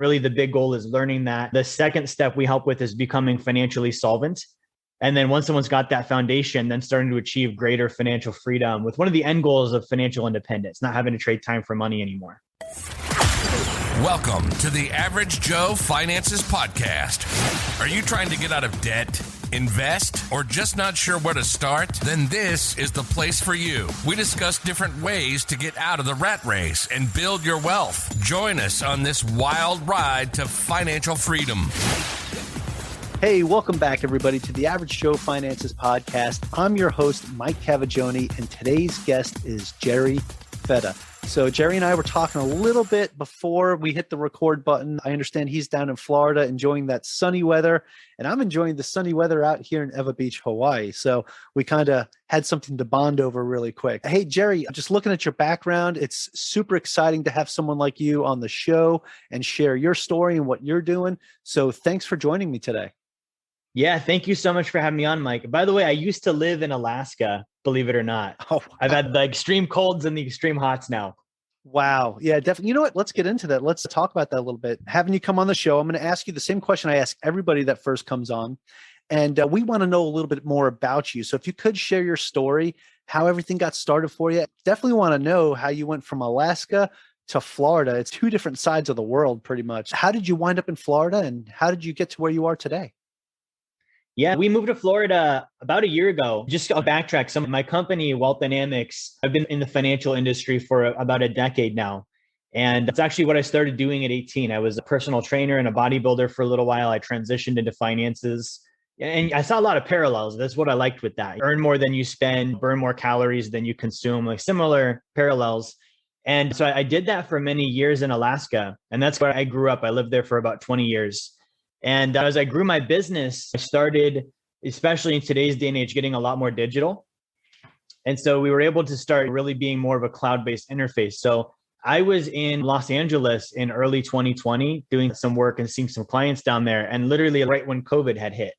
Really, the big goal is learning that. The second step we help with is becoming financially solvent. And then once someone's got that foundation, then starting to achieve greater financial freedom with one of the end goals of financial independence, not having to trade time for money anymore. Welcome to the Average Joe Finances Podcast. Are you trying to get out of debt, invest, or just not sure where to start? Then this is the place for you. We discuss different ways to get out of the rat race and build your wealth. Join us on this wild ride to financial freedom. Hey, welcome back, everybody, to the Average Joe Finances Podcast. I'm your host, Mike Cavaggioni, and today's guest is Jerry Feta. So Jerry and I were talking a little bit before we hit the record button. I understand he's down in Florida enjoying that sunny weather, and I'm enjoying the sunny weather out here in Eva Beach, Hawaii. So we kind of had something to bond over really quick. Hey, Jerry, just looking at your background, it's super exciting to have someone like you on the show and share your story and what you're doing. So thanks for joining me today. Yeah, thank you so much for having me on, Mike. By the way, I used to live in Alaska, believe it or not. Oh, wow. I've had the extreme colds and the extreme hots now. Wow. Yeah, definitely. You know what? Let's get into that. Let's talk about that a little bit. Having you come on the show, I'm going to ask you the same question I ask everybody that first comes on. And we want to know a little bit more about you. So if you could share your story, how everything got started for you. Definitely want to know how you went from Alaska to Florida. It's two different sides of the world, pretty much. How did you wind up in Florida, and how did you get to where you are today? Yeah, we moved to Florida about a year ago. Just to backtrack, my company, Wealth Dynamics, I've been in the financial industry for about a decade now. And that's actually what I started doing at 18. I was a personal trainer and a bodybuilder for a little while. I transitioned into finances. And I saw a lot of parallels. That's what I liked with that. Earn more than you spend, burn more calories than you consume, like similar parallels. And so I did that for many years in Alaska. And that's where I grew up. I lived there for about 20 years. And as I grew my business, I started, especially in today's day and age, getting a lot more digital. And so we were able to start really being more of a cloud-based interface. So I was in Los Angeles in early 2020 doing some work and seeing some clients down there. And literally right when COVID had hit.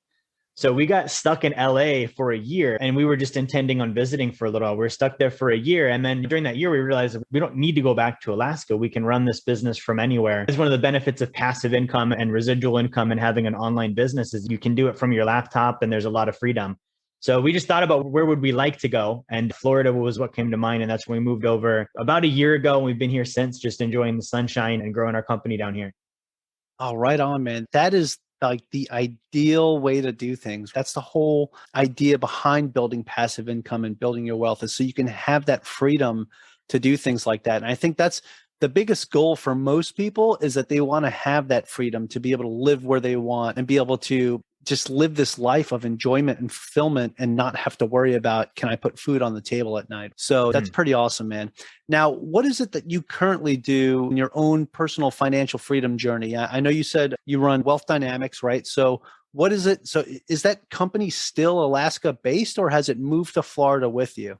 So we got stuck in LA for a year, and we were just intending on visiting for a little while. We were stuck there for a year. And then during that year, we realized that we don't need to go back to Alaska. We can run this business from anywhere. It's one of the benefits of passive income and residual income and having an online business is you can do it from your laptop, and there's a lot of freedom. So we just thought about where would we like to go? And Florida was what came to mind. And that's when we moved over about a year ago. And we've been here since, just enjoying the sunshine and growing our company down here. Oh, right on, man. That is like the ideal way to do things. That's the whole idea behind building passive income and building your wealth, is so you can have that freedom to do things like that. And I think that's the biggest goal for most people, is that they want to have that freedom to be able to live where they want and be able to just live this life of enjoyment and fulfillment and not have to worry about, can I put food on the table at night? So that's pretty awesome, man. Now, what is it that you currently do in your own personal financial freedom journey? I know you said you run Wealth Dynamics, right? So what is it? So is that company still Alaska based, or has it moved to Florida with you?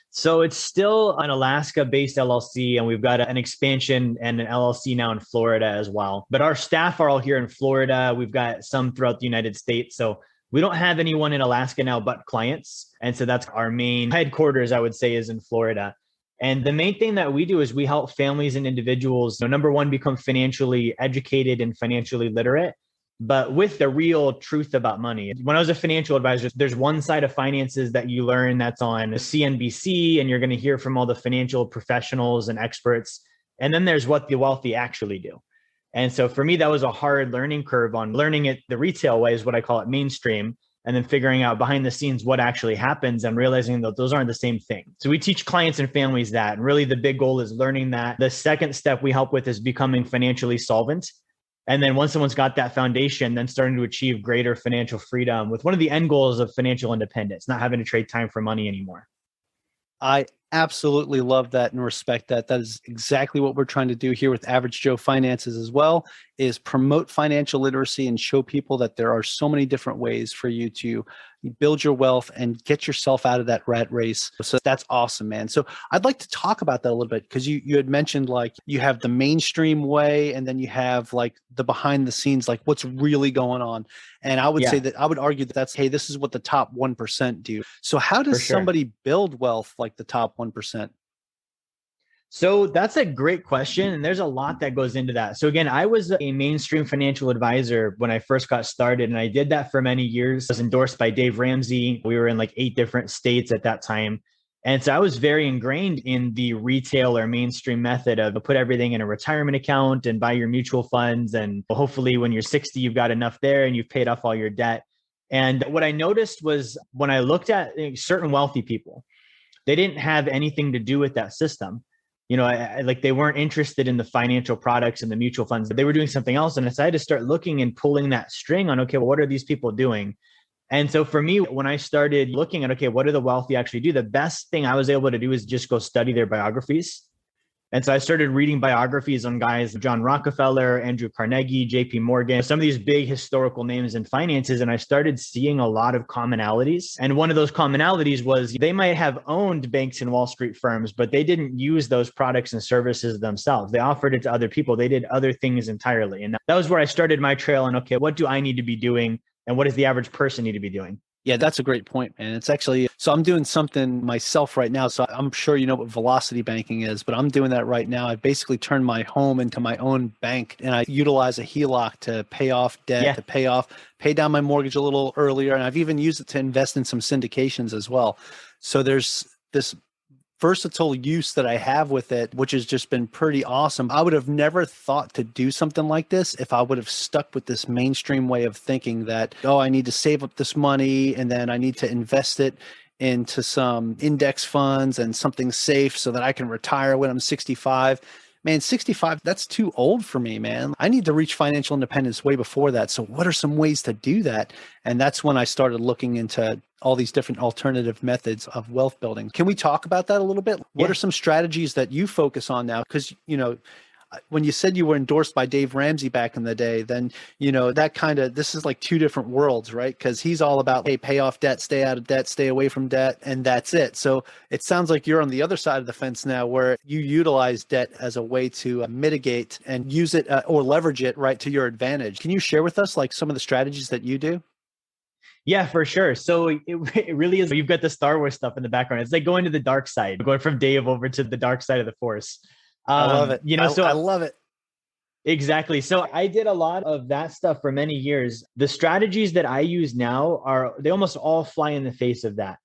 So it's still an Alaska-based LLC, and we've got an expansion and an LLC now in Florida as well. But our staff are all here in Florida. We've got some throughout the United States. So we don't have anyone in Alaska now but clients. And so that's our main headquarters, I would say, is in Florida. And the main thing that we do is we help families and individuals, number one, become financially educated and financially literate, but with the real truth about money. When I was a financial advisor, there's one side of finances that you learn that's on CNBC, and you're going to hear from all the financial professionals and experts. And then there's what the wealthy actually do. And so for me, that was a hard learning curve on learning it the retail way, is what I call it, mainstream, and then figuring out behind the scenes what actually happens and realizing that those aren't the same thing. So we teach clients and families that. And really the big goal is learning that. The second step we help with is becoming financially solvent. And then once someone's got that foundation, then starting to achieve greater financial freedom with one of the end goals of financial independence, not having to trade time for money anymore. I absolutely love that and respect that. That is exactly what we're trying to do here with Average Joe Finances as well, is promote financial literacy and show people that there are so many different ways for you to build your wealth and get yourself out of that rat race. So that's awesome, man. So I'd like to talk about that a little bit, because you had mentioned like you have the mainstream way, and then you have like the behind the scenes, like what's really going on. And I would say that I would argue that that's, hey, this is what the top 1% do. So how does somebody build wealth like the top 1%? So that's a great question. And there's a lot that goes into that. So again, I was a mainstream financial advisor when I first got started, and I did that for many years. I was endorsed by Dave Ramsey. We were in like 8 different states at that time. And so I was very ingrained in the retail or mainstream method of put everything in a retirement account and buy your mutual funds. And hopefully when you're 60, you've got enough there and you've paid off all your debt. And what I noticed was when I looked at certain wealthy people, they didn't have anything to do with that system. Like they weren't interested in the financial products and the mutual funds. They were doing something else. And I decided to start looking and pulling that string on, okay, well, what are these people doing? And so for me, when I started looking at, okay, what do the wealthy actually do? The best thing I was able to do is just go study their biographies. And so I started reading biographies on guys, John Rockefeller, Andrew Carnegie, JP Morgan, some of these big historical names in finances. And I started seeing a lot of commonalities. And one of those commonalities was they might have owned banks and Wall Street firms, but they didn't use those products and services themselves. They offered it to other people. They did other things entirely. And that was where I started my trail on, okay, what do I need to be doing? And what does the average person need to be doing? Yeah, that's a great point, man. It's actually, so I'm doing something myself right now. So I'm sure you know what velocity banking is, but I'm doing that right now. I basically turned my home into my own bank, and I utilize a HELOC to pay off debt, to pay down my mortgage a little earlier. And I've even used it to invest in some syndications as well. So there's this versatile use that I have with it, which has just been pretty awesome. I would have never thought to do something like this if I would have stuck with this mainstream way of thinking that, oh, I need to save up this money and then I need to invest it into some index funds and something safe so that I can retire when I'm 65. Man, 65, that's too old for me, man. I need to reach financial independence way before that. So what are some ways to do that? And that's when I started looking into all these different alternative methods of wealth building. Can we talk about that a little bit? What are some strategies that you focus on now? Because, when you said you were endorsed by Dave Ramsey back in the day, then, this is like 2 different worlds, right? Because he's all about, hey, pay off debt, stay out of debt, stay away from debt, and that's it. So it sounds like you're on the other side of the fence now where you utilize debt as a way to mitigate and use it or leverage it right to your advantage. Can you share with us like some of the strategies that you do? Yeah, for sure. So it really is. You've got the Star Wars stuff in the background. It's like going to the dark side, going from Dave over to the dark side of the Force. I love it. I love it. Exactly. So I did a lot of that stuff for many years. The strategies that I use now they almost all fly in the face of that.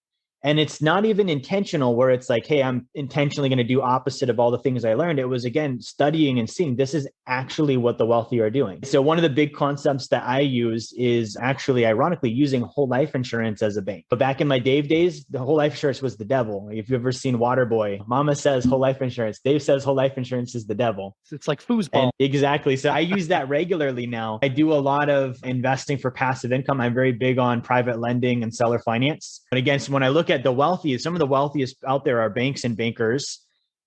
And it's not even intentional where it's like, hey, I'm intentionally going to do opposite of all the things I learned. It was, again, studying and seeing this is actually what the wealthy are doing. So one of the big concepts that I use is actually, ironically, using whole life insurance as a bank. But back in my Dave days, the whole life insurance was the devil. If you've ever seen Waterboy, Mama says whole life insurance. Dave says whole life insurance is the devil. It's like foosball. Exactly. So I use that regularly now. I do a lot of investing for passive income. I'm very big on private lending and seller finance. But again, so when I look at the wealthiest, some of the wealthiest out there are banks and bankers.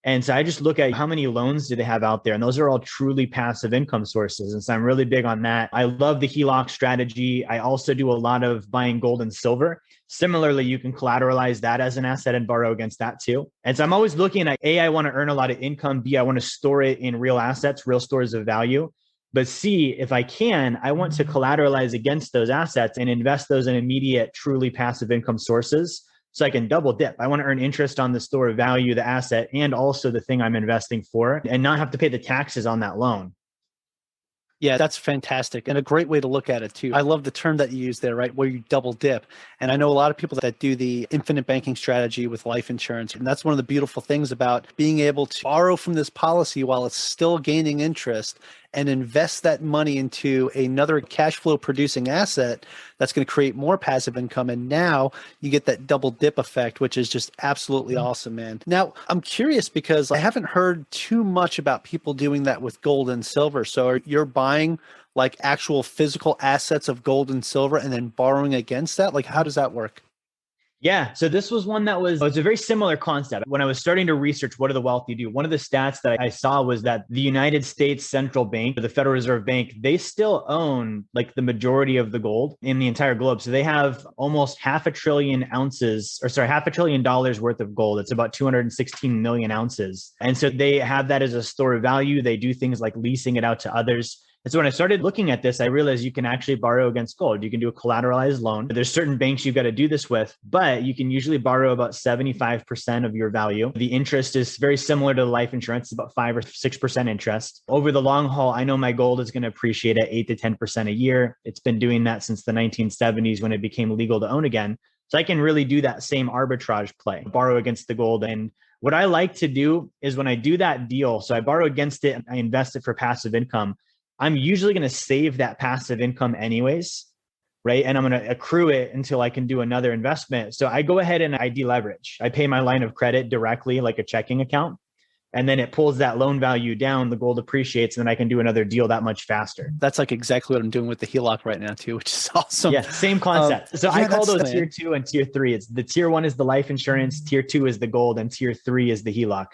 And so I just look at how many loans do they have out there. And those are all truly passive income sources. And so I'm really big on that. I love the HELOC strategy. I also do a lot of buying gold and silver. Similarly, you can collateralize that as an asset and borrow against that too. And so I'm always looking at A, I want to earn a lot of income. B, I want to store it in real assets, real stores of value. But C, if I can, I want to collateralize against those assets and invest those in immediate, truly passive income sources. So I can double dip. I want to earn interest on the store of value, the asset, and also the thing I'm investing for, and not have to pay the taxes on that loan. Yeah, that's fantastic. And a great way to look at it too. I love the term that you use there, right? Where you double dip. And I know a lot of people that do the infinite banking strategy with life insurance. And that's one of the beautiful things about being able to borrow from this policy while it's still gaining interest and invest that money into another cash flow producing asset that's going to create more passive income. And now you get that double dip effect, which is just absolutely awesome, man. Now, I'm curious because I haven't heard too much about people doing that with gold and silver. So you're buying like actual physical assets of gold and silver and then borrowing against that? Like, how does that work? Yeah. So this was one that was a very similar concept. When I was starting to research what do the wealthy do, one of the stats that I saw was that the United States Central Bank, the Federal Reserve Bank, they still own like the majority of the gold in the entire globe. So they have almost $500 billion worth of gold. It's about 216 million ounces. And so they have that as a store of value. They do things like leasing it out to others. And so when I started looking at this, I realized you can actually borrow against gold. You can do a collateralized loan. There's certain banks you've got to do this with, but you can usually borrow about 75% of your value. The interest is very similar to life insurance, it's about 5 or 6% interest. Over the long haul, I know my gold is going to appreciate at 8 to 10% a year. It's been doing that since the 1970s when it became legal to own again. So I can really do that same arbitrage play, borrow against the gold. And what I like to do is when I do that deal, so I borrow against it, I invest it for passive income. I'm usually going to save that passive income anyways, right? And I'm going to accrue it until I can do another investment. So I go ahead and I deleverage. I pay my line of credit directly like a checking account. And then it pulls that loan value down, the gold appreciates, and then I can do another deal that much faster. That's like exactly what I'm doing with the HELOC right now too, which is awesome. Yeah, same concept. So I call those tier 2 and tier 3. It's the tier 1 is the life insurance, tier 2 is the gold, and tier 3 is the HELOC.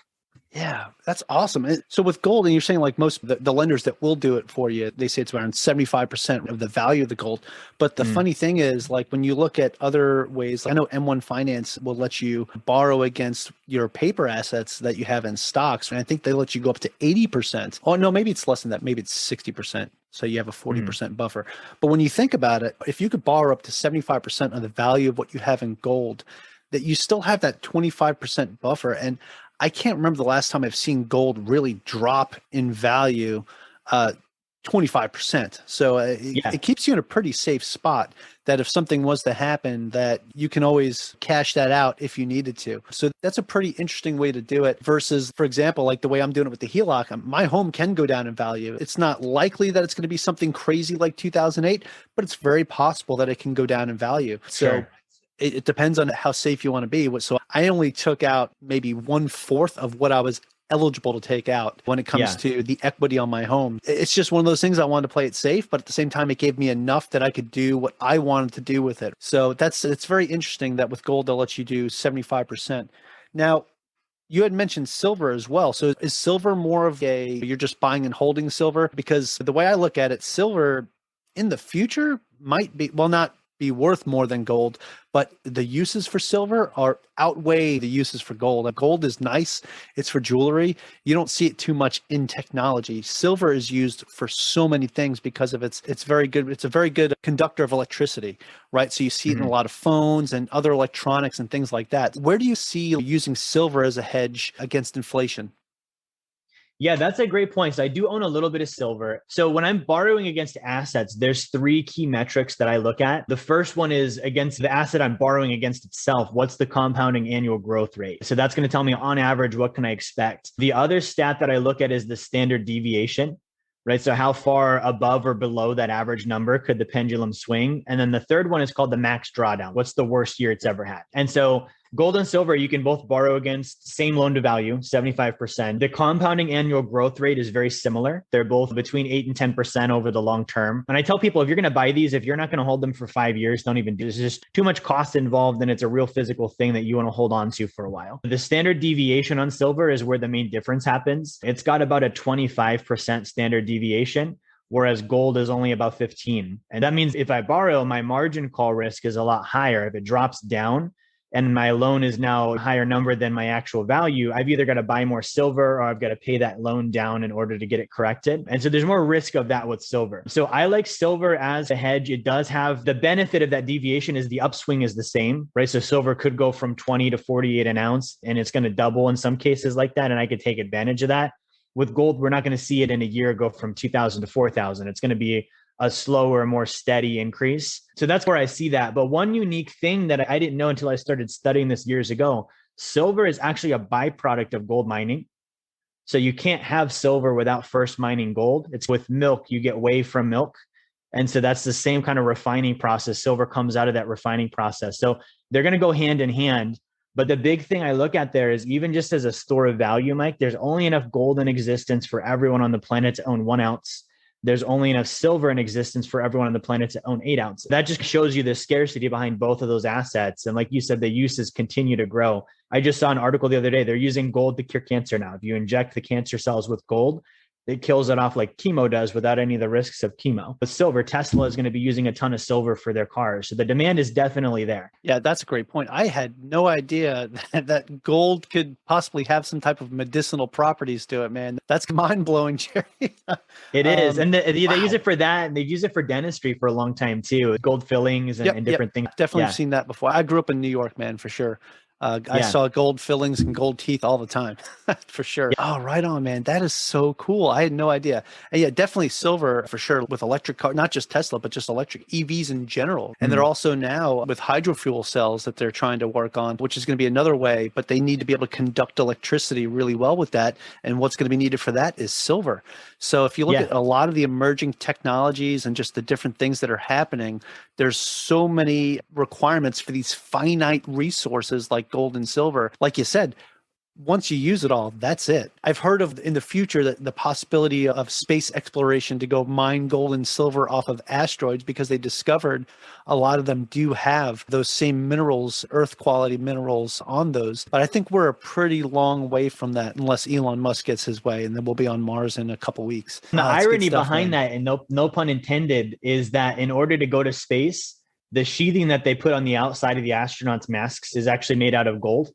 Yeah, that's awesome. So with gold, and you're saying like most of the lenders that will do it for you, they say it's around 75% of the value of the gold. But the funny thing is, like when you look at other ways, like I know M1 Finance will let you borrow against your paper assets that you have in stocks. And I think they let you go up to 80%. Oh, no, maybe it's less than that. Maybe it's 60%. So you have a 40% buffer. But when you think about it, if you could borrow up to 75% of the value of what you have in gold, that you still have that 25% buffer. And I can't remember the last time I've seen gold really drop in value 25%. So it keeps you in a pretty safe spot that if something was to happen, that you can always cash that out if you needed to. So that's a pretty interesting way to do it versus, for example, like the way I'm doing it with the HELOC, my home can go down in value. It's not likely that it's going to be something crazy like 2008, but it's very possible that it can go down in value. So it depends on how safe you want to be. So I only took out maybe 1/4 of what I was eligible to take out when it comes to the equity on my home. It's just one of those things. I wanted to play it safe, but at the same time, it gave me enough that I could do what I wanted to do with it. So it's very interesting that with gold, they'll let you do 75%. Now, you had mentioned silver as well. So is silver more of you're just buying and holding silver? Because the way I look at it, silver in the future might be, well, not be worth more than gold, but the uses for silver outweigh the uses for gold. Gold is nice. It's for jewelry. You don't see it too much in technology. Silver is used for so many things because of it's very good. It's a very good conductor of electricity, right? So you see it in a lot of phones and other electronics and things like that. Where do you see using silver as a hedge against inflation? Yeah, that's a great point. So I do own a little bit of silver. So when I'm borrowing against assets, there's 3 key metrics that I look at. The first one is against the asset I'm borrowing against itself. What's the compounding annual growth rate? So that's going to tell me on average, what can I expect? The other stat that I look at is the standard deviation, right? So how far above or below that average number could the pendulum swing? And then the third one is called the max drawdown. What's the worst year it's ever had? And so gold and silver, you can both borrow against same loan to value, 75%. The compounding annual growth rate is very similar. They're both between 8 and 10% over the long term. And I tell people, if you're going to buy these, if you're not going to hold them for 5 years, don't even do this. There's just too much cost involved, and it's a real physical thing that you want to hold on to for a while. The standard deviation on silver is where the main difference happens. It's got about a 25% standard deviation, whereas gold is only about 15. And that means if I borrow, my margin call risk is a lot higher. If it drops down, and my loan is now a higher number than my actual value, I've either got to buy more silver or I've got to pay that loan down in order to get it corrected. And so there's more risk of that with silver. So I like silver as a hedge. It does have the benefit of that deviation is the upswing is the same, right? So silver could go from 20 to 48 an ounce, and it's going to double in some cases like that. And I could take advantage of that. With gold, we're not going to see it in a year go from 2,000 to 4,000. It's going to be a slower, more steady increase. So that's where I see that. But one unique thing that I didn't know until I started studying this years ago, silver is actually a byproduct of gold mining. So you can't have silver without first mining gold. It's with milk, you get whey from milk. And so that's the same kind of refining process. Silver comes out of that refining process. So they're going to go hand in hand. But the big thing I look at there is even just as a store of value, Mike, there's only enough gold in existence for everyone on the planet to own 1 ounce. There's only enough silver in existence for everyone on the planet to own 8 ounces. That just shows you the scarcity behind both of those assets. And like you said, the uses continue to grow. I just saw an article the other day. They're using gold to cure cancer now. If you inject the cancer cells with gold, It kills it off like chemo does without any of the risks of chemo. With silver, Tesla is going to be using a ton of silver for their cars. So the demand is definitely there. Yeah, that's a great point. I had no idea that gold could possibly have some type of medicinal properties to it, man. That's mind blowing, Jerry. It is. And they wow. use it for that. And they use it for dentistry for a long time too. Gold fillings and different things. Definitely seen that before. I grew up in New York, man, for sure. I saw gold fillings and gold teeth all the time, for sure. Yeah. Oh, right on, man. That is so cool. I had no idea. And yeah, definitely silver for sure with electric car, not just Tesla, but just electric EVs in general. And they're also now with hydrofuel cells that they're trying to work on, which is going to be another way, but they need to be able to conduct electricity really well with that. And what's going to be needed for that is silver. So if you look at a lot of the emerging technologies and just the different things that are happening, there's so many requirements for these finite resources like gold and silver. Like you said, once you use it all, that's it. I've heard of in the future that the possibility of space exploration to go mine gold and silver off of asteroids because they discovered a lot of them do have those same minerals, earth quality minerals on those. But I think we're a pretty long way from that unless Elon Musk gets his way, and then we'll be on Mars in a couple weeks. The irony behind that, and no pun intended, is that in order to go to space, the sheathing that they put on the outside of the astronauts' masks is actually made out of gold.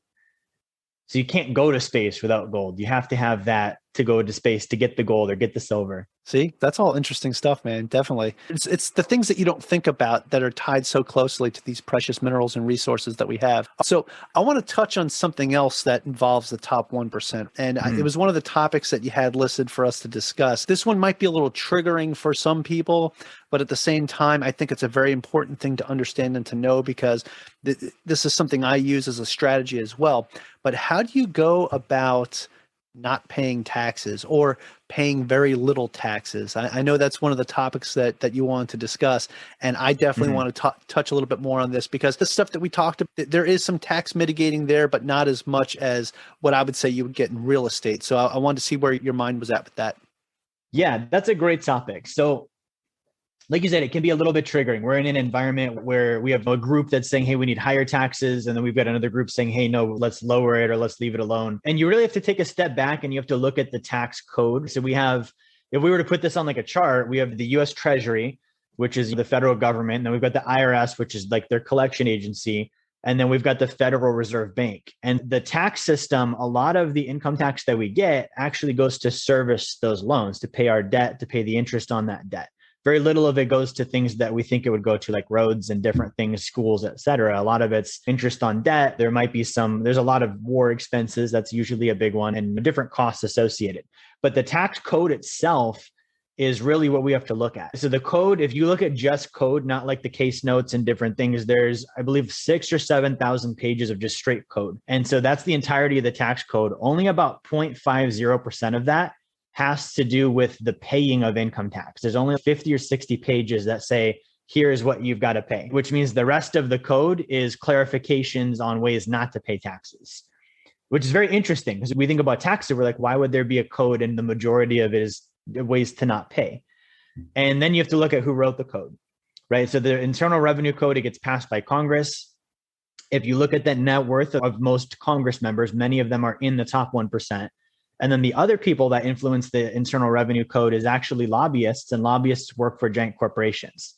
So you can't go to space without gold. You have to have that to go to space to get the gold or get the silver. See, that's all interesting stuff, man. Definitely. It's the things that you don't think about that are tied so closely to these precious minerals and resources that we have. So I want to touch on something else that involves the top 1%. And it was one of the topics that you had listed for us to discuss. This one might be a little triggering for some people, but at the same time, I think it's a very important thing to understand and to know because this is something I use as a strategy as well. But how do you go about not paying taxes or paying very little taxes? I know that's one of the topics that you wanted to discuss. And I definitely want to touch a little bit more on this because the stuff that we talked about, there is some tax mitigating there, but not as much as what I would say you would get in real estate. So I wanted to see where your mind was at with that. Yeah, that's a great topic. So like you said, it can be a little bit triggering. We're in an environment where we have a group that's saying, hey, we need higher taxes. And then we've got another group saying, hey, no, let's lower it or let's leave it alone. And you really have to take a step back and you have to look at the tax code. So we have, if we were to put this on like a chart, we have the US Treasury, which is the federal government. And then we've got the IRS, which is like their collection agency. And then we've got the Federal Reserve Bank. And the tax system, a lot of the income tax that we get actually goes to service those loans, to pay our debt, to pay the interest on that debt. Very little of it goes to things that we think it would go to, like roads and different things, schools, et cetera. A lot of it's interest on debt. There might be there's a lot of war expenses. That's usually a big one and different costs associated. But the tax code itself is really what we have to look at. So the code, if you look at just code, not like the case notes and different things, there's, I believe, 6,000 or 7,000 pages of just straight code. And so that's the entirety of the tax code. Only about 0.50% of that has to do with the paying of income tax. There's only 50 or 60 pages that say, here's what you've got to pay, which means the rest of the code is clarifications on ways not to pay taxes, which is very interesting because we think about taxes, we're like, why would there be a code? And the majority of it is ways to not pay. And then you have to look at who wrote the code, right? So the Internal Revenue Code, it gets passed by Congress. If you look at the net worth of most Congress members, many of them are in the top 1%. And then the other people that influence the Internal Revenue Code is actually lobbyists, and lobbyists work for giant corporations.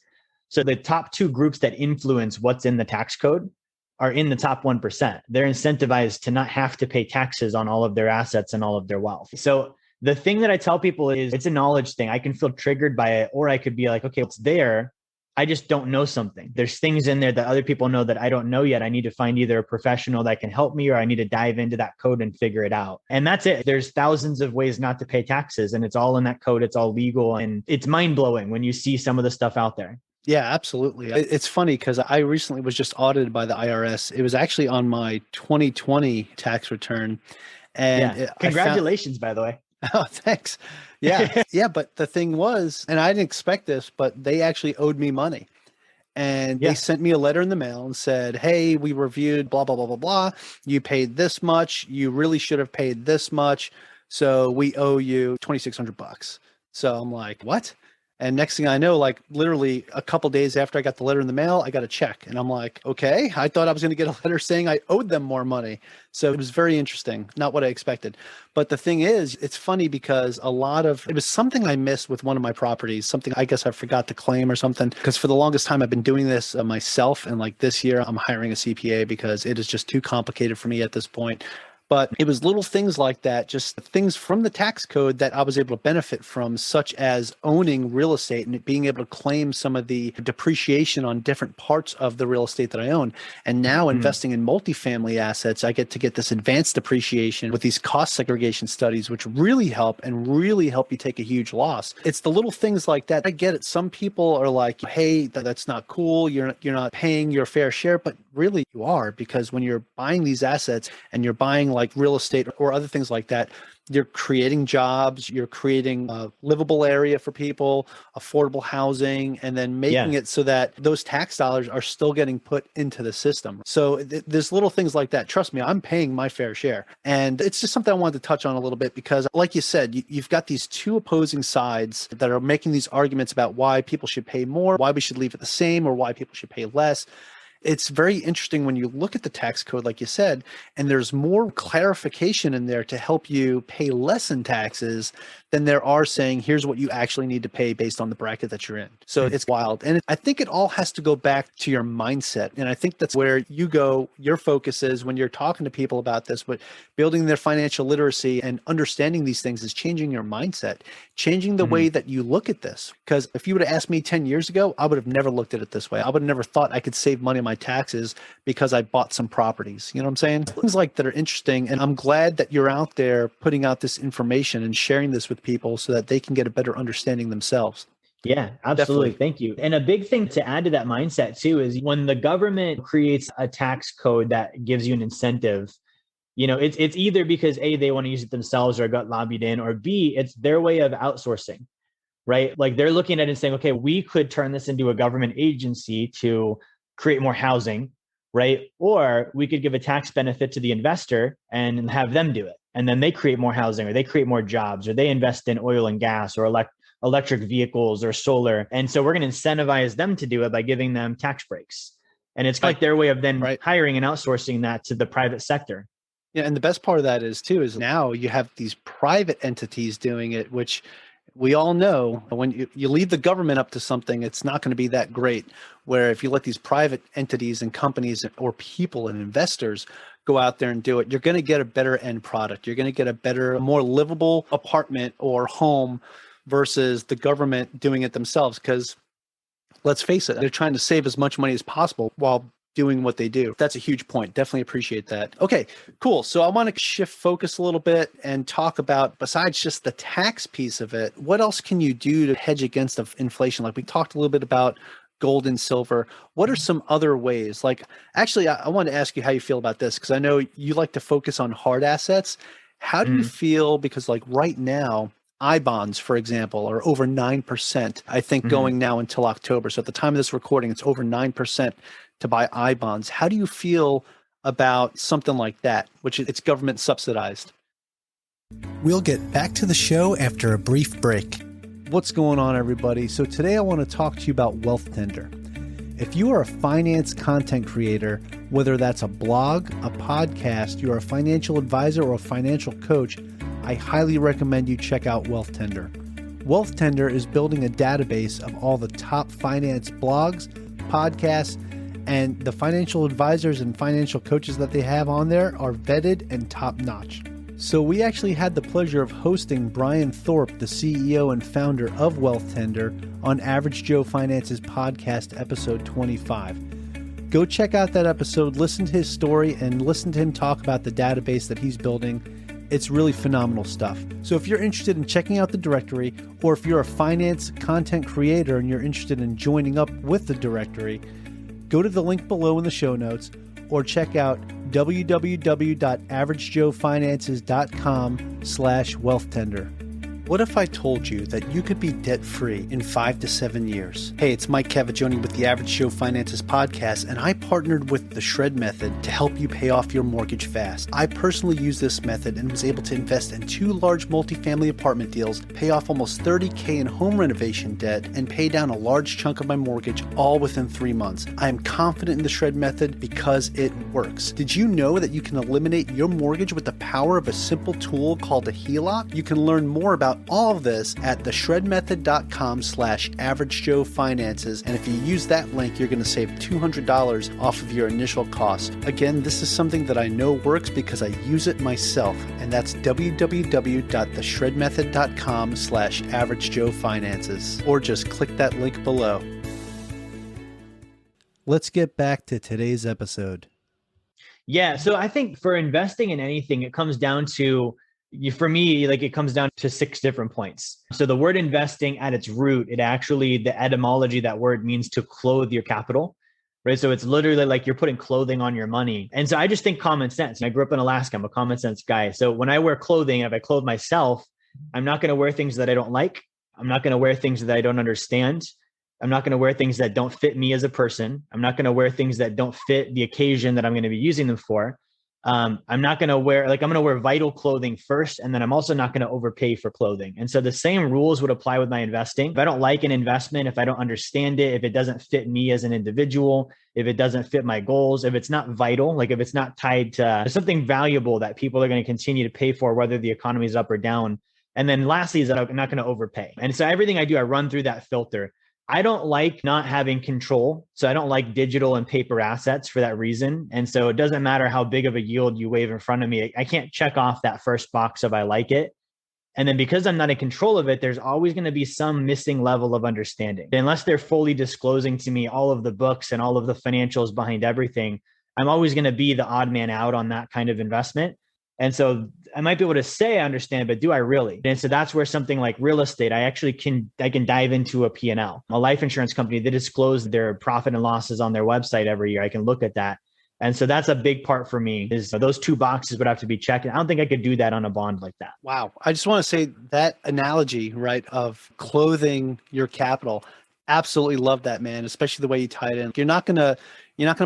So the top two groups that influence what's in the tax code are in the top 1%. They're incentivized to not have to pay taxes on all of their assets and all of their wealth. So the thing that I tell people is it's a knowledge thing. I can feel triggered by it, or I could be like, okay, it's there. I just don't know something. There's things in there that other people know that I don't know yet. I need to find either a professional that can help me, or I need to dive into that code and figure it out. And that's it. There's thousands of ways not to pay taxes, and it's all in that code. It's all legal. And it's mind blowing when you see some of the stuff out there. Yeah, absolutely. It's funny because I recently was just audited by the IRS. It was actually on my 2020 tax return. And congratulations, by the way. Oh, thanks. Yeah. Yeah. But the thing was, and I didn't expect this, but they actually owed me money. And they sent me a letter in the mail and said, hey, we reviewed blah, blah, blah, blah, blah. You paid this much. You really should have paid this much. So we owe you $2,600. So I'm like, what? And next thing I know, like literally a couple days after I got the letter in the mail, I got a check. And I'm like, okay, I thought I was going to get a letter saying I owed them more money. So it was very interesting. Not what I expected. But the thing is, it's funny because it was something I missed with one of my properties, something I guess I forgot to claim or something. Because for the longest time, I've been doing this myself. And like this year, I'm hiring a CPA because it is just too complicated for me at this point. But it was little things like that, just things from the tax code that I was able to benefit from, such as owning real estate and being able to claim some of the depreciation on different parts of the real estate that I own. And now investing in multifamily assets, I get to get this advanced depreciation with these cost segregation studies, which really help you take a huge loss. It's the little things like that. I get it. Some people are like, hey, that's not cool. You're not paying your fair share, but really you are, because when you're buying these assets and you're buying like real estate or other things like that, you're creating jobs, you're creating a livable area for people, affordable housing, and then making it so that those tax dollars are still getting put into the system. So there's little things like that. Trust me, I'm paying my fair share. And it's just something I wanted to touch on a little bit because, like you said, you've got these two opposing sides that are making these arguments about why people should pay more, why we should leave it the same, or why people should pay less. It's very interesting when you look at the tax code, like you said, and there's more clarification in there to help you pay less in taxes than there are saying, here's what you actually need to pay based on the bracket that you're in. So it's wild. And I think it all has to go back to your mindset. And I think that's where your focus is when you're talking to people about this, but building their financial literacy and understanding these things is changing your mindset, changing the way that you look at this. Because if you would have asked me 10 years ago, I would have never looked at it this way. I would have never thought I could save money on my taxes because I bought some properties. You know what I'm saying? Things like that are interesting. And I'm glad that you're out there putting out this information and sharing this with people so that they can get a better understanding themselves. Yeah, absolutely. Definitely. Thank you. And a big thing to add to that mindset too is when the government creates a tax code that gives you an incentive, it's either because A, they want to use it themselves or got lobbied in, or B, it's their way of outsourcing, right? Like they're looking at it and saying, okay, we could turn this into a government agency to create more housing, right? Or we could give a tax benefit to the investor and have them do it. And then they create more housing, or they create more jobs, or they invest in oil and gas or electric vehicles or solar. And so we're going to incentivize them to do it by giving them tax breaks. And it's like their way of then hiring and outsourcing that to the private sector. Yeah. And the best part of that is now you have these private entities doing it, which we all know when you leave the government up to something, it's not going to be that great. Where if you let these private entities and companies or people and investors go out there and do it, you're going to get a better end product. You're going to get a better, more livable apartment or home versus the government doing it themselves. Because let's face it, they're trying to save as much money as possible while doing what they do. That's a huge point. Definitely appreciate that. Okay, cool. So I want to shift focus a little bit and talk about, besides just the tax piece of it, what else can you do to hedge against inflation? Like we talked a little bit about gold and silver. What are some other ways? Like, actually, I want to ask you how you feel about this, because I know you like to focus on hard assets. How do you feel? Because like right now, I bonds, for example, are over 9%, I think, going now until October. So at the time of this recording, it's over 9% to buy I bonds. How do you feel about something like that, which it's government subsidized? We'll get back to the show after a brief break. What's going on, everybody? So today I want to talk to you about Wealth Tender. If you are a finance content creator, whether that's a blog, a podcast, you're a financial advisor or a financial coach, I highly recommend you check out Wealth Tender. Wealth Tender is building a database of all the top finance blogs, podcasts, and the financial advisors and financial coaches that they have on there are vetted and top-notch. So we actually had the pleasure of hosting Brian Thorpe, the CEO and founder of Wealth Tender, on Average Joe Finance's podcast, episode 25. Go check out that episode, listen to his story, and listen to him talk about the database that he's building. It's really phenomenal stuff. So if you're interested in checking out the directory, or if you're a finance content creator and you're interested in joining up with the directory, go to the link below in the show notes, or check out www.averagejoefinances.com/wealth tender. What if I told you that you could be debt-free in 5 to 7 years? Hey, it's Mike Cavaggioni with the Average Joe Finances podcast, and I partnered with the Shred Method to help you pay off your mortgage fast. I personally used this method and was able to invest in 2 large multifamily apartment deals, pay off almost $30,000 in home renovation debt, and pay down a large chunk of my mortgage all within 3 months. I am confident in the Shred Method because it works. Did you know that you can eliminate your mortgage with the power of a simple tool called a HELOC? You can learn more about all of this at theshredmethod.com/averagejoefinances. And if you use that link, you're going to save $200 off of your initial cost. Again, this is something that I know works because I use it myself. And that's www.theshredmethod.com/averagejoefinances. Or just click that link below. Let's get back to today's episode. Yeah. So I think for investing in anything, it comes down to, for me, like it comes down to 6 different points. So the word investing at its root, the etymology, that word means to clothe your capital, right? So it's literally like you're putting clothing on your money. And so I just think common sense. I grew up in Alaska. I'm a common sense guy. So when I wear clothing, if I clothe myself, I'm not going to wear things that I don't like. I'm not going to wear things that I don't understand. I'm not going to wear things that don't fit me as a person. I'm not going to wear things that don't fit the occasion that I'm going to be using them for. I'm not going to wear, I'm going to wear vital clothing first. And then I'm also not going to overpay for clothing. And so the same rules would apply with my investing. If I don't like an investment, if I don't understand it, if it doesn't fit me as an individual, if it doesn't fit my goals, if it's not vital, like if it's not tied to something valuable that people are going to continue to pay for, whether the economy is up or down. And then lastly is that I'm not going to overpay. And so everything I do, I run through that filter. I don't like not having control. So I don't like digital and paper assets for that reason. And so it doesn't matter how big of a yield you wave in front of me. I can't check off that first box if I like it. And then because I'm not in control of it, there's always going to be some missing level of understanding. Unless they're fully disclosing to me all of the books and all of the financials behind everything, I'm always going to be the odd man out on that kind of investment. And so I might be able to say I understand, but do I really? And so that's where something like real estate, I can dive into a P&L. A life insurance company, they disclose their profit and losses on their website every year. I can look at that. And so that's a big part for me, is those 2 boxes would have to be checked. And I don't think I could do that on a bond like that. Wow. I just want to say that analogy, right, of clothing your capital. Absolutely love that, man, especially the way you tie it in. You're not going to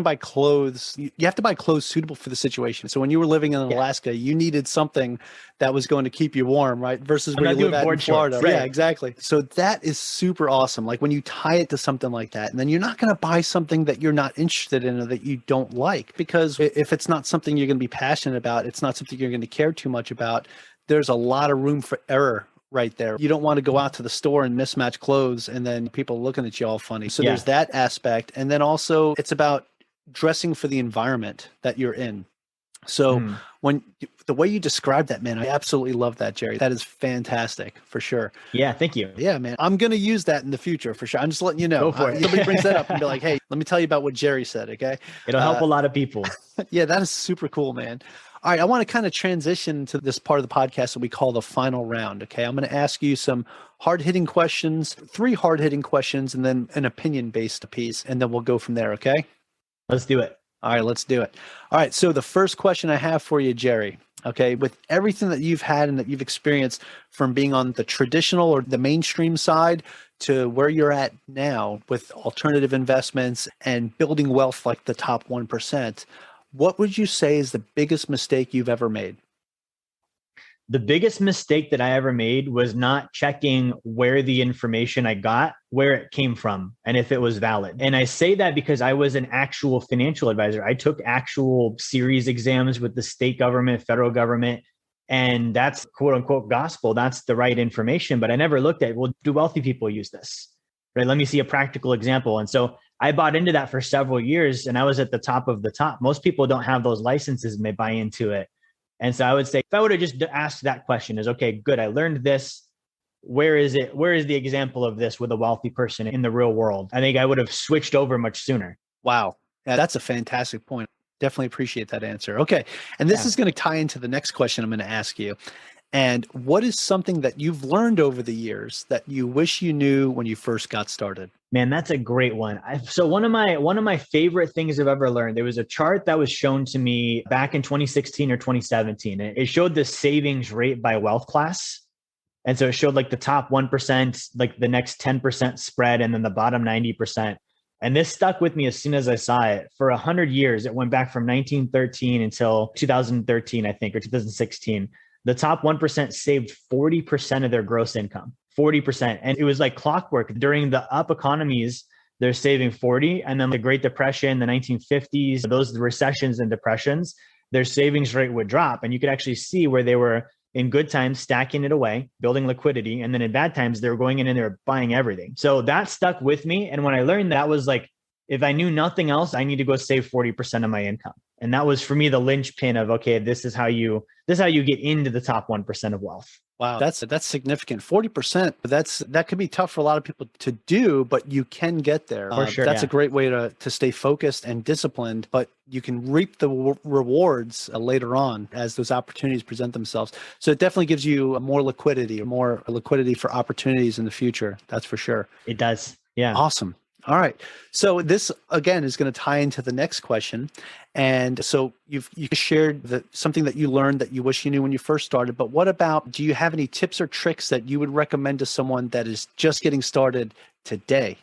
buy clothes. You have to buy clothes suitable for the situation. So when you were living in Alaska, you needed something that was going to keep you warm, right? Versus where you live at in Florida. Right. Yeah, exactly. So that is super awesome. Like when you tie it to something like that, and then you're not going to buy something that you're not interested in or that you don't like, because if it's not something you're going to be passionate about, it's not something you're going to care too much about, there's a lot of room for error right there. You don't want to go out to the store and mismatch clothes and then people looking at you all funny. So there's that aspect. And then also it's about dressing for the environment that you're in. So when the way you describe that, man, I absolutely love that, Jerry. That is fantastic for sure. Yeah. Thank you. Yeah, man. I'm going to use that in the future for sure. I'm just letting you know. Go for it. Somebody brings that up and be like, hey, let me tell you about what Jerry said. Okay. It'll help a lot of people. Yeah, that is super cool, man. All right, I want to kind of transition to this part of the podcast that we call the final round, okay? I'm going to ask you some hard-hitting questions, 3 hard-hitting questions, and then an opinion-based piece, and then we'll go from there, okay? Let's do it. All right, let's do it. All right, so the first question I have for you, Jerry, okay, with everything that you've had and that you've experienced from being on the traditional or the mainstream side to where you're at now with alternative investments and building wealth like the top 1%, what would you say is the biggest mistake you've ever made? The biggest mistake that I ever made was not checking where the information I got, where it came from, and if it was valid. And I say that because I was an actual financial advisor. I took actual series exams with the state government, federal government, and that's quote unquote gospel. That's the right information. But I never looked at, well, do wealthy people use this? Right? Let me see a practical example. And so I bought into that for several years and I was at the top of the top. Most people don't have those licenses and they buy into it. And so I would say, if I would have just asked that question is, okay, good. I learned this. Where is it? Where is the example of this with a wealthy person in the real world? I think I would have switched over much sooner. Wow. Yeah, that's a fantastic point. Definitely appreciate that answer. Okay. And this is going to tie into the next question I'm going to ask you. And what is something that you've learned over the years that you wish you knew when you first got started? Man, that's a great one. So one of my favorite things I've ever learned, there was a chart that was shown to me back in 2016 or 2017. It showed the savings rate by wealth class. And so it showed like the top 1%, like the next 10% spread, and then the bottom 90%. And this stuck with me as soon as I saw it. For 100 years, it went back from 1913 until 2013, I think, or 2016. The top 1% saved 40% of their gross income, 40%. And it was like clockwork. During the up economies, they're saving 40. And then the Great Depression, the 1950s, those recessions and depressions, their savings rate would drop. And you could actually see where they were in good times, stacking it away, building liquidity. And then in bad times, they were going in and they were buying everything. So that stuck with me. And when I learned that, was like, if I knew nothing else, I need to go save 40% of my income. And that was for me the linchpin of, okay, this is how you get into the top 1% of wealth. Wow, that's significant. 40%. That could be tough for a lot of people to do, but you can get there. For sure, that's a great way to stay focused and disciplined, but you can reap the rewards later on as those opportunities present themselves. So it definitely gives you more liquidity for opportunities in the future. That's for sure. It does. Yeah. Awesome. All right. So this, again, is going to tie into the next question. And so you shared something that you learned that you wish you knew when you first started, but what about, do you have any tips or tricks that you would recommend to someone that is just getting started today?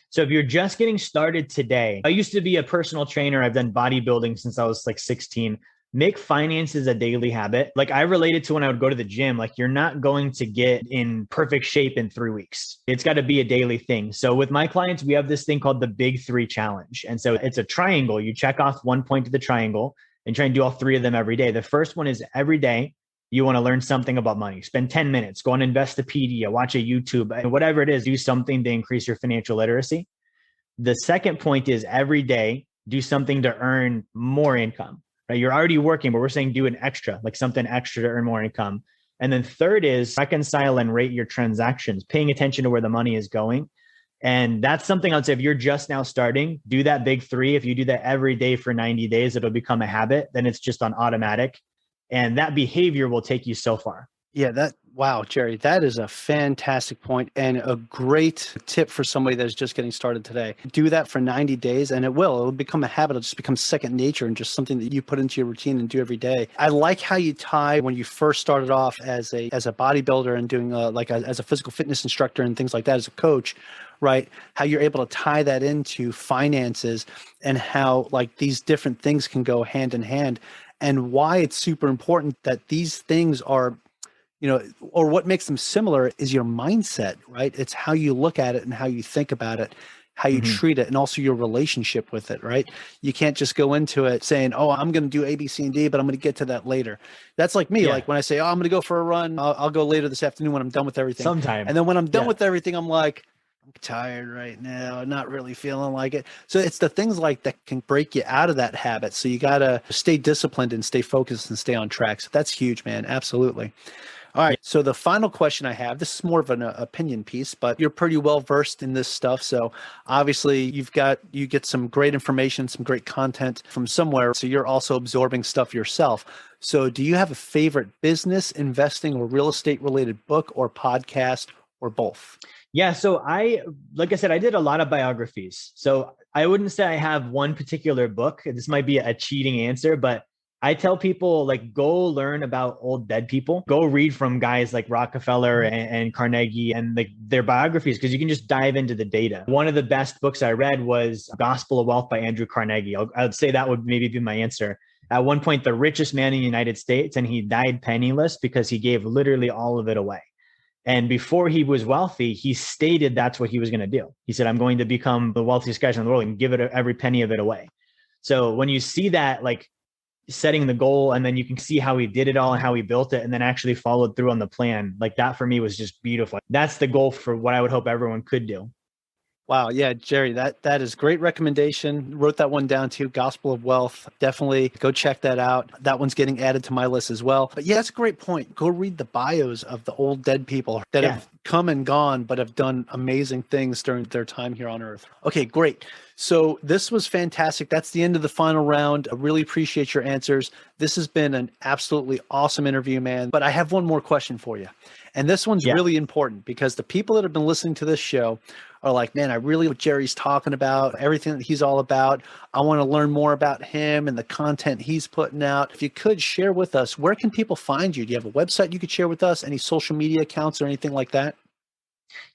So if you're just getting started today, I used to be a personal trainer. I've done bodybuilding since I was like 16. Make finances a daily habit. Like I related to when I would go to the gym, like you're not going to get in perfect shape in 3 weeks. It's got to be a daily thing. So with my clients, we have this thing called the Big 3 challenge. And so it's a triangle. You check off one point of the triangle and try and do all 3 of them every day. The first one is every day you want to learn something about money. Spend 10 minutes, go on Investopedia, watch a YouTube, and whatever it is, do something to increase your financial literacy. The second point is every day do something to earn more income. You're already working, but we're saying do an extra, like something extra to earn more income. And then third is reconcile and rate your transactions, paying attention to where the money is going. And that's something I'd say if you're just now starting, do that Big 3. If you do that every day for 90 days, it'll become a habit. Then it's just on automatic. And that behavior will take you so far. Yeah, wow, Jerry, that is a fantastic point and a great tip for somebody that is just getting started today. Do that for 90 days and it'll become a habit. It'll just become second nature and just something that you put into your routine and do every day. I like how you tie when you first started off as a bodybuilder and doing as a physical fitness instructor and things like that as a coach, right? How you're able to tie that into finances and how like these different things can go hand in hand and why it's super important that these things are, or what makes them similar is your mindset, right? It's how you look at it and how you think about it, how you treat it, and also your relationship with it, right? You can't just go into it saying, oh, I'm going to do A, B, C, and D, but I'm going to get to that later. That's like me. Yeah. Like when I say, oh, I'm going to go for a run, I'll go later this afternoon when I'm done with everything. Sometime. And then when I'm done with everything, I'm like, I'm tired right now, not really feeling like it. So it's the things like that can break you out of that habit. So you got to stay disciplined and stay focused and stay on track. So that's huge, man. Absolutely. All right. So the final question I have, this is more of an opinion piece, but you're pretty well versed in this stuff. So obviously you get some great information, some great content from somewhere. So you're also absorbing stuff yourself. So do you have a favorite business, investing, or real estate related book or podcast or both? Yeah. So like I said, I did a lot of biographies. So I wouldn't say I have one particular book. This might be a cheating answer, but I tell people like, go learn about old dead people, go read from guys like Rockefeller and Carnegie and their biographies, because you can just dive into the data. One of the best books I read was Gospel of Wealth by Andrew Carnegie. I would say that would maybe be my answer. At one point, the richest man in the United States, and he died penniless because he gave literally all of it away. And before he was wealthy, he stated that's what he was going to do. He said, I'm going to become the wealthiest guy in the world and give it every penny of it away. So when you see that, like, setting the goal, and then you can see how he did it all and how he built it and then actually followed through on the plan, like that for me was just beautiful. That's the goal for what I would hope everyone could do. Wow. Yeah, Jerry, that is great recommendation. Wrote that one down too. Gospel of Wealth. Definitely go check that out. That one's getting added to my list as well. But yeah, that's a great point. Go read the bios of the old dead people that have come and gone, but have done amazing things during their time here on Earth. Okay, great. So this was fantastic. That's the end of the final round. I really appreciate your answers. This has been an absolutely awesome interview, man. But I have one more question for you. And this one's really important because the people that have been listening to this show are like, man, I really what Jerry's talking about, everything that he's all about. I want to learn more about him and the content he's putting out. If you could share with us, where can people find you? Do you have a website you could share with us? Any social media accounts or anything like that?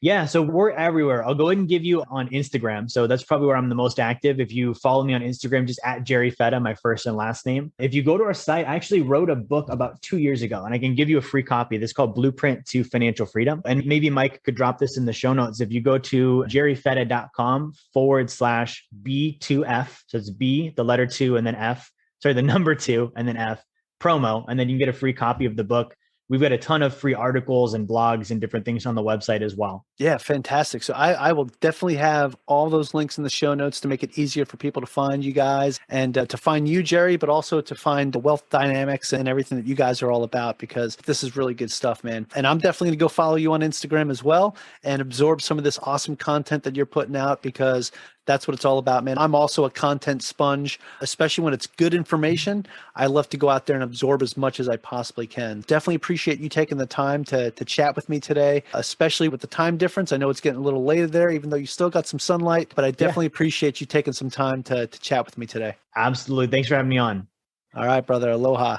Yeah, so we're everywhere. I'll go ahead and give you on Instagram. So that's probably where I'm the most active. If you follow me on Instagram, just at Jerry Feta, my first and last name. If you go to our site, I actually wrote a book about 2 years ago, and I can give you a free copy. This is called Blueprint to Financial Freedom. And maybe Mike could drop this in the show notes. If you go to jerryfeta.com/B2F, so it's B, the letter 2, and then F, sorry, the number 2, and then F, promo, and then you can get a free copy of the book. We've got a ton of free articles and blogs and different things on the website as well. Yeah, fantastic. So I will definitely have all those links in the show notes to make it easier for people to find you guys and to find you, Jerry, but also to find the wealth dynamics and everything that you guys are all about, because this is really good stuff, man. And I'm definitely going to go follow you on Instagram as well and absorb some of this awesome content that you're putting out, because that's what it's all about, man. I'm also a content sponge, especially when it's good information. I love to go out there and absorb as much as I possibly can. Definitely appreciate you taking the time to chat with me today, especially with the time difference. I know it's getting a little later there, even though you still got some sunlight, but I definitely appreciate you taking some time to chat with me today. Absolutely. Thanks for having me on. All right, brother. Aloha.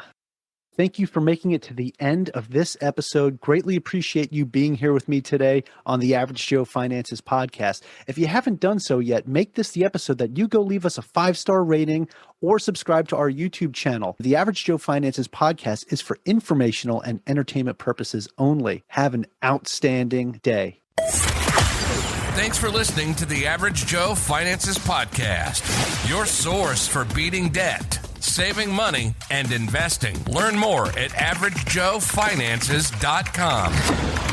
Thank you for making it to the end of this episode. Greatly appreciate you being here with me today on the Average Joe Finances podcast. If you haven't done so yet, make this the episode that you go leave us a 5-star rating or subscribe to our YouTube channel. The Average Joe Finances podcast is for informational and entertainment purposes only. Have an outstanding day. Thanks for listening to the Average Joe Finances podcast, your source for beating debt, saving money, and investing. Learn more at averagejoefinances.com.